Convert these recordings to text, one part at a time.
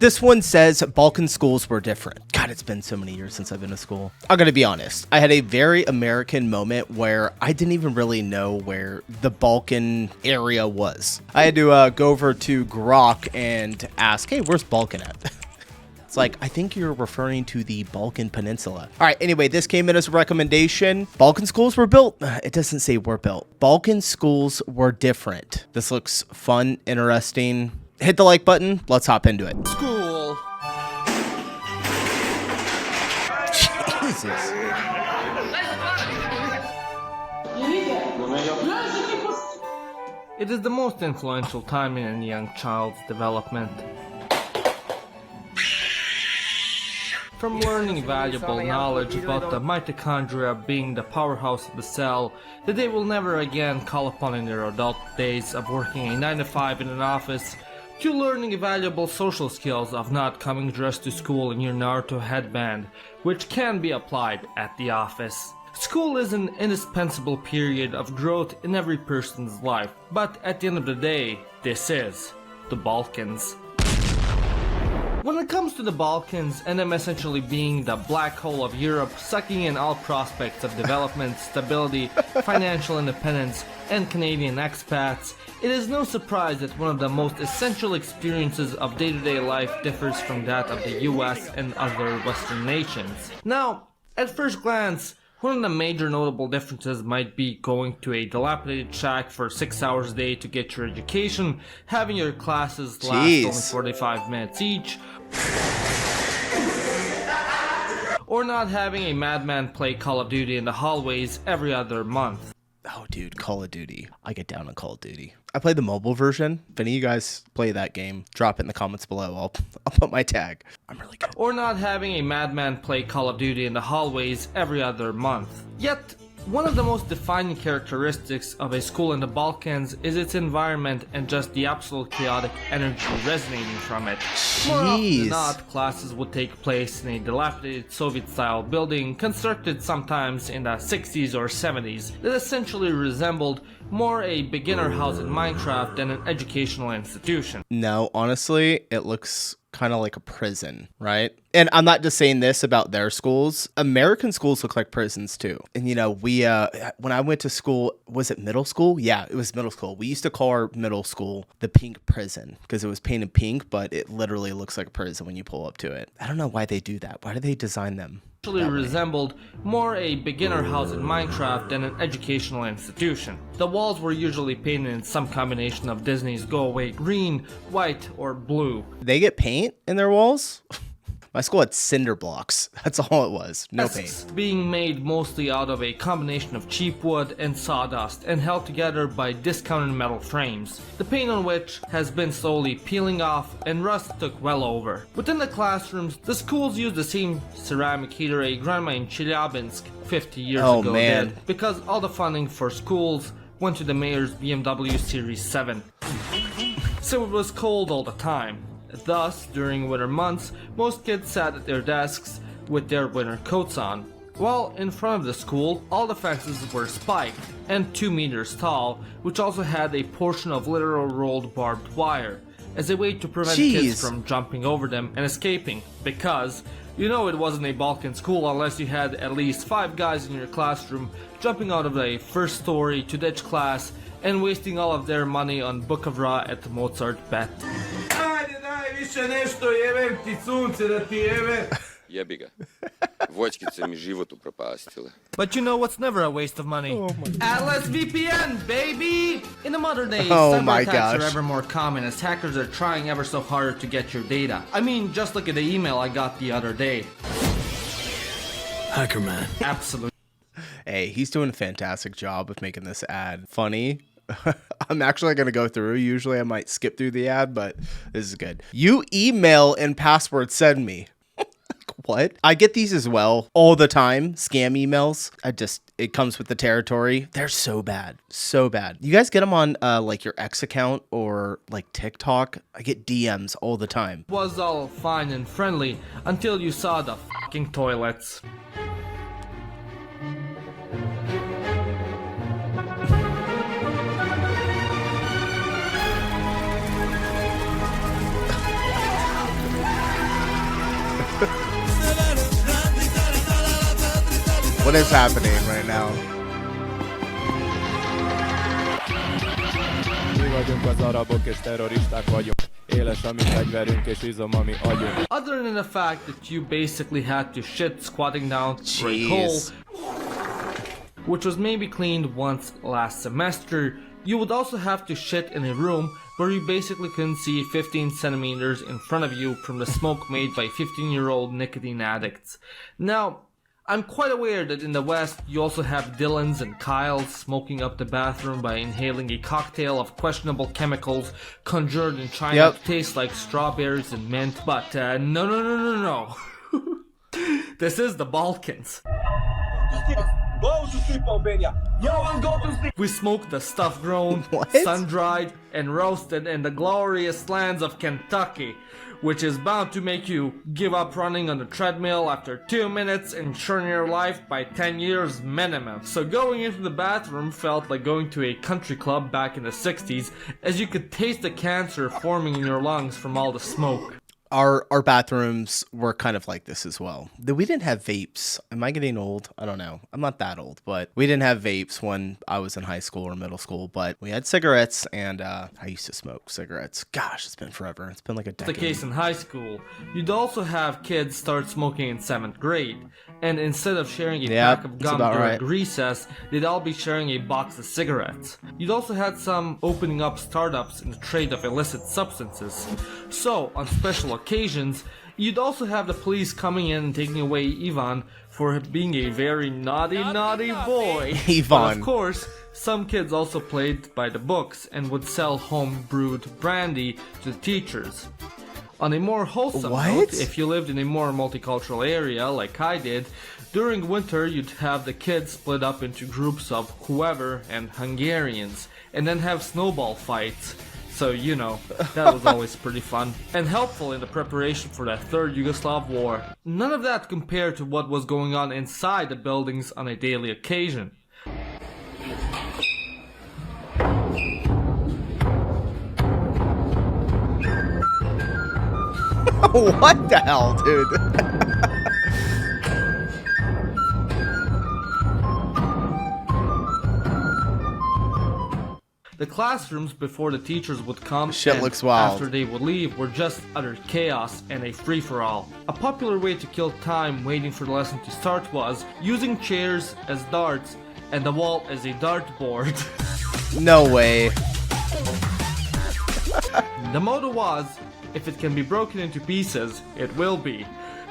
This one says Balkan schools were different. God, it's been so many years since I've been to school. I'm gonna be honest. I had a very American moment where I didn't even really know where the Balkan area was. I had to go over to Grok and ask, hey, where's Balkan at? It's like, I think you're referring to the Balkan Peninsula. All right, anyway, this came in as a recommendation. Balkan schools were built. It doesn't say were built. Balkan schools were different. This looks fun, interesting. Hit the like button. Let's hop into it. School. Jesus. It is the most influential time in a young child's development. From learning valuable knowledge about the mitochondria being the powerhouse of the cell that they will never again call upon in their adult days of working a 9-to-5 in an office, to learning valuable social skills of not coming dressed to school in your Naruto headband, which can be applied at the office. School is an indispensable period of growth in every person's life, but at the end of the day, this is the Balkans. When it comes to the Balkans, and them essentially being the black hole of Europe, sucking in all prospects of development, stability, financial independence, and Canadian expats, it is no surprise that one of the most essential experiences of day-to-day life differs from that of the US and other Western nations. Now, at first glance, one of the major notable differences might be going to a dilapidated shack for 6 hours a day to get your education, having your classes last only 45 minutes each, or not having a madman play Call of Duty in the hallways every other month. Oh, dude, Call of Duty. I get down on Call of Duty. I play the mobile version. If any of you guys play that game, drop it in the comments below. I'll put my tag. I'm really good. Or not having a madman play Call of Duty in the hallways every other month. Yet, one of the most defining characteristics of a school in the Balkans is its environment and just the absolute chaotic energy resonating from it. More often than not, classes would take place in a dilapidated Soviet-style building constructed sometimes in the 60s or 70s that essentially resembled more a beginner house in Minecraft than an educational institution. No, honestly, it looks kind of like a prison, right? And I'm not just saying this about their schools. American schools look like prisons too. And you know, we when I went to school, was it middle school? Yeah, it was middle school. We used to call our middle school the pink prison because it was painted pink, but it literally looks like a prison when you pull up to it. I don't know why they do that. Why do they design them? Actually resembled more a beginner house in Minecraft than an educational institution. The walls were usually painted in some combination of Disney's go away green, white, or blue. They get paint in their walls? My school had cinder blocks. That's all it was. No paint. Being made mostly out of a combination of cheap wood and sawdust and held together by discounted metal frames, the paint on which has been slowly peeling off and rust took well over. Within the classrooms, the schools used the same ceramic heater a grandma in Chelyabinsk 50 years ago did, because all the funding for schools went to the mayor's BMW Series 7. So it was cold all the time. Thus, during winter months, most kids sat at their desks with their winter coats on. While in front of the school, all the fences were spiked and 2 meters tall, which also had a portion of literal rolled barbed wire, as a way to prevent kids from jumping over them and escaping, because you know it wasn't a Balkan school unless you had at least 5 guys in your classroom jumping out of a first story to ditch class and wasting all of their money on Book of Ra at the Mozart bet. Jebi ga. Voćkice mi život upropastile. But you know what's never a waste of money? Atlas VPN, baby! In the modern days, cyber attacks are ever more common as hackers are trying ever so hard to get your data. I mean, just look at the email I got the other day. Hacker man. Absolutely. Hey, he's doing a fantastic job of making this ad funny. I'm actually going to go through. Usually I might skip through the ad, but this is good. You email and password send me. What? I get these as well all the time. Scam emails. It comes with the territory. They're so bad. So bad. You guys get them on like your X account or like TikTok? I get DMs all the time. Was all fine and friendly until you saw the fucking toilets. What is happening right now? Mi vagyunk az arabok és terroristák vagyunk. Éles a mi fegyverünk és izom a mi agyunk. Other than the fact that you basically had to shit squatting down for a hole, which was maybe cleaned once last semester, you would also have to shit in a room where you basically couldn't see 15 centimeters in front of you from the smoke made by 15-year-old nicotine addicts. Now, I'm quite aware that in the West you also have Dylans and Kyles smoking up the bathroom by inhaling a cocktail of questionable chemicals conjured in China to taste like strawberries and mint, but no. This is the Balkans. We smoke the stuff grown, sun-dried, and roasted in the glorious lands of Kentucky, which is bound to make you give up running on the treadmill after 2 minutes and shorten your life by 10 years minimum. So going into the bathroom felt like going to a country club back in the 60s, as you could taste the cancer forming in your lungs from all the smoke. Our bathrooms were kind of like this as well. We didn't have vapes. Am I getting old? I don't know. I'm not that old, but we didn't have vapes when I was in high school or middle school, but we had cigarettes, and I used to smoke cigarettes. Gosh, it's been forever. It's been like a decade. The case in high school. You'd also have kids start smoking in 7th grade, and instead of sharing a pack of gum during recess, they'd all be sharing a box of cigarettes. You'd also had some opening up startups in the trade of illicit substances. So, on special occasions, you'd also have the police coming in and taking away Ivan for being a very naughty boy. Ivan. But of course, some kids also played by the books and would sell home-brewed brandy to the teachers. On a more wholesome note, if you lived in a more multicultural area like I did, during winter you'd have the kids split up into groups of whoever and Hungarians, and then have snowball fights. So, you know, that was always pretty fun and helpful in the preparation for that Third Yugoslav War. None of that compared to what was going on inside the buildings on a daily occasion. What the hell, dude? The classrooms before the teachers would come looks wild. After they would leave were just utter chaos and a free-for-all. A popular way to kill time waiting for the lesson to start was using chairs as darts and the wall as a dartboard. No way. The motto was, if it can be broken into pieces, it will be.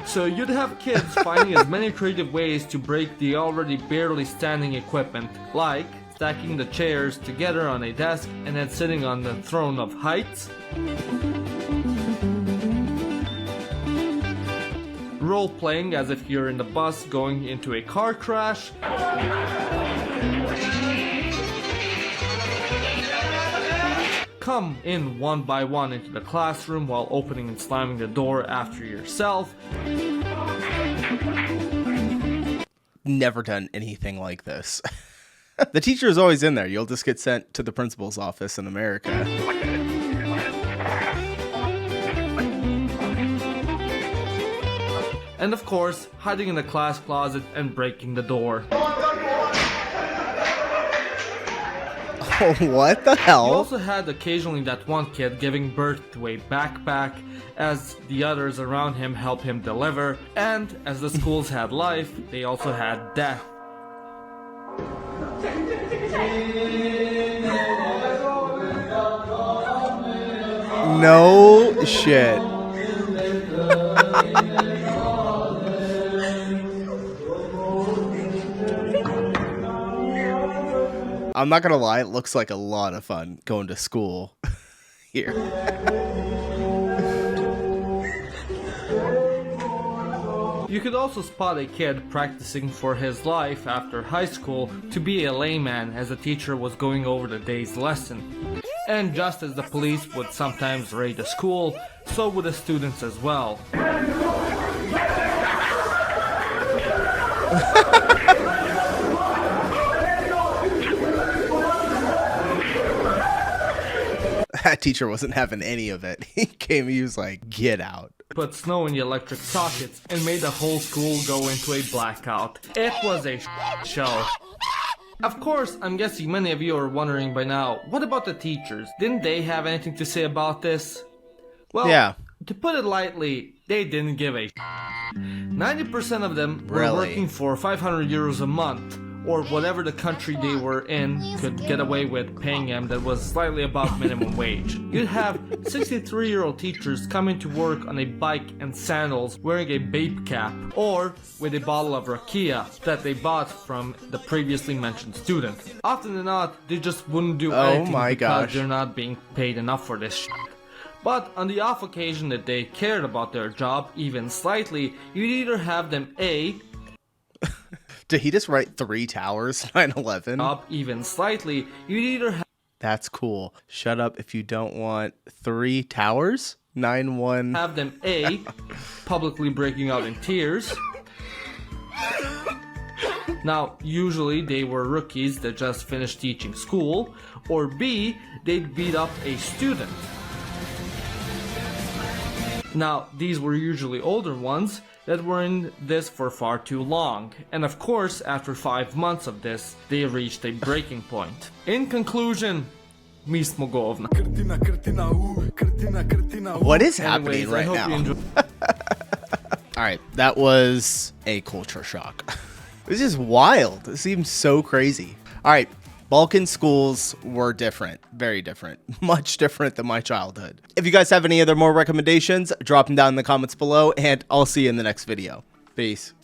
So you'd have kids finding as many creative ways to break the already barely standing equipment, like stacking the chairs together on a desk and then sitting on the throne of heights, role-playing as if you're in the bus going into a car crash, come in one by one into the classroom while opening and slamming the door after yourself. Never done anything like this. The teacher is always in there. You'll just get sent to the principal's office in America. And of course, hiding in the class closet and breaking the door. Oh, what the hell? You also had occasionally that one kid giving birth to a backpack as the others around him help him deliver, and as the schools had life, they also had death. No shit. I'm not gonna lie, it looks like a lot of fun going to school here. You could also spot a kid practicing for his life after high school to be a layman as the teacher was going over the day's lesson. And just as the police would sometimes raid the school, so would the students as well. That teacher wasn't having any of it. He was like, get out. put snow in the electric sockets and made the whole school go into a blackout. It was a show. Of course, I'm guessing many of you are wondering by now, what about the teachers? Didn't they have anything to say about this? Well, Yeah. to put it lightly, they didn't give a 90% of them were Really? working for 500 euros a month, or whatever the country they were in could get away with paying them that was slightly above minimum wage. You'd have 63-year-old teachers coming to work on a bike and sandals wearing a babe cap, or with a bottle of rakia that they bought from the previously mentioned student. Often than not, they just wouldn't do anything my because gosh. they're not being paid enough for this shit. But on the off occasion that they cared about their job even slightly, you'd either have them A, Did he just write 3 towers? 9/11. up even slightly, you'd either That's cool. Shut up if you don't want 3 towers. 9/1. have them A, publicly breaking out in tears. Now, usually they were rookies that just finished teaching school, or B, they'd beat up a student. Now, these were usually older ones that were in this for far too long, and of course, after 5 months of this, they reached a breaking point. In conclusion, mismo govna. What is Anyways, happening right I hope now? you enjoyed. All right, that was a culture shock. This is wild. It seems so crazy. All right, Balkan schools were different, very different, much different than my childhood. If you guys have any other more recommendations, drop them down in the comments below, and I'll see you in the next video. Peace.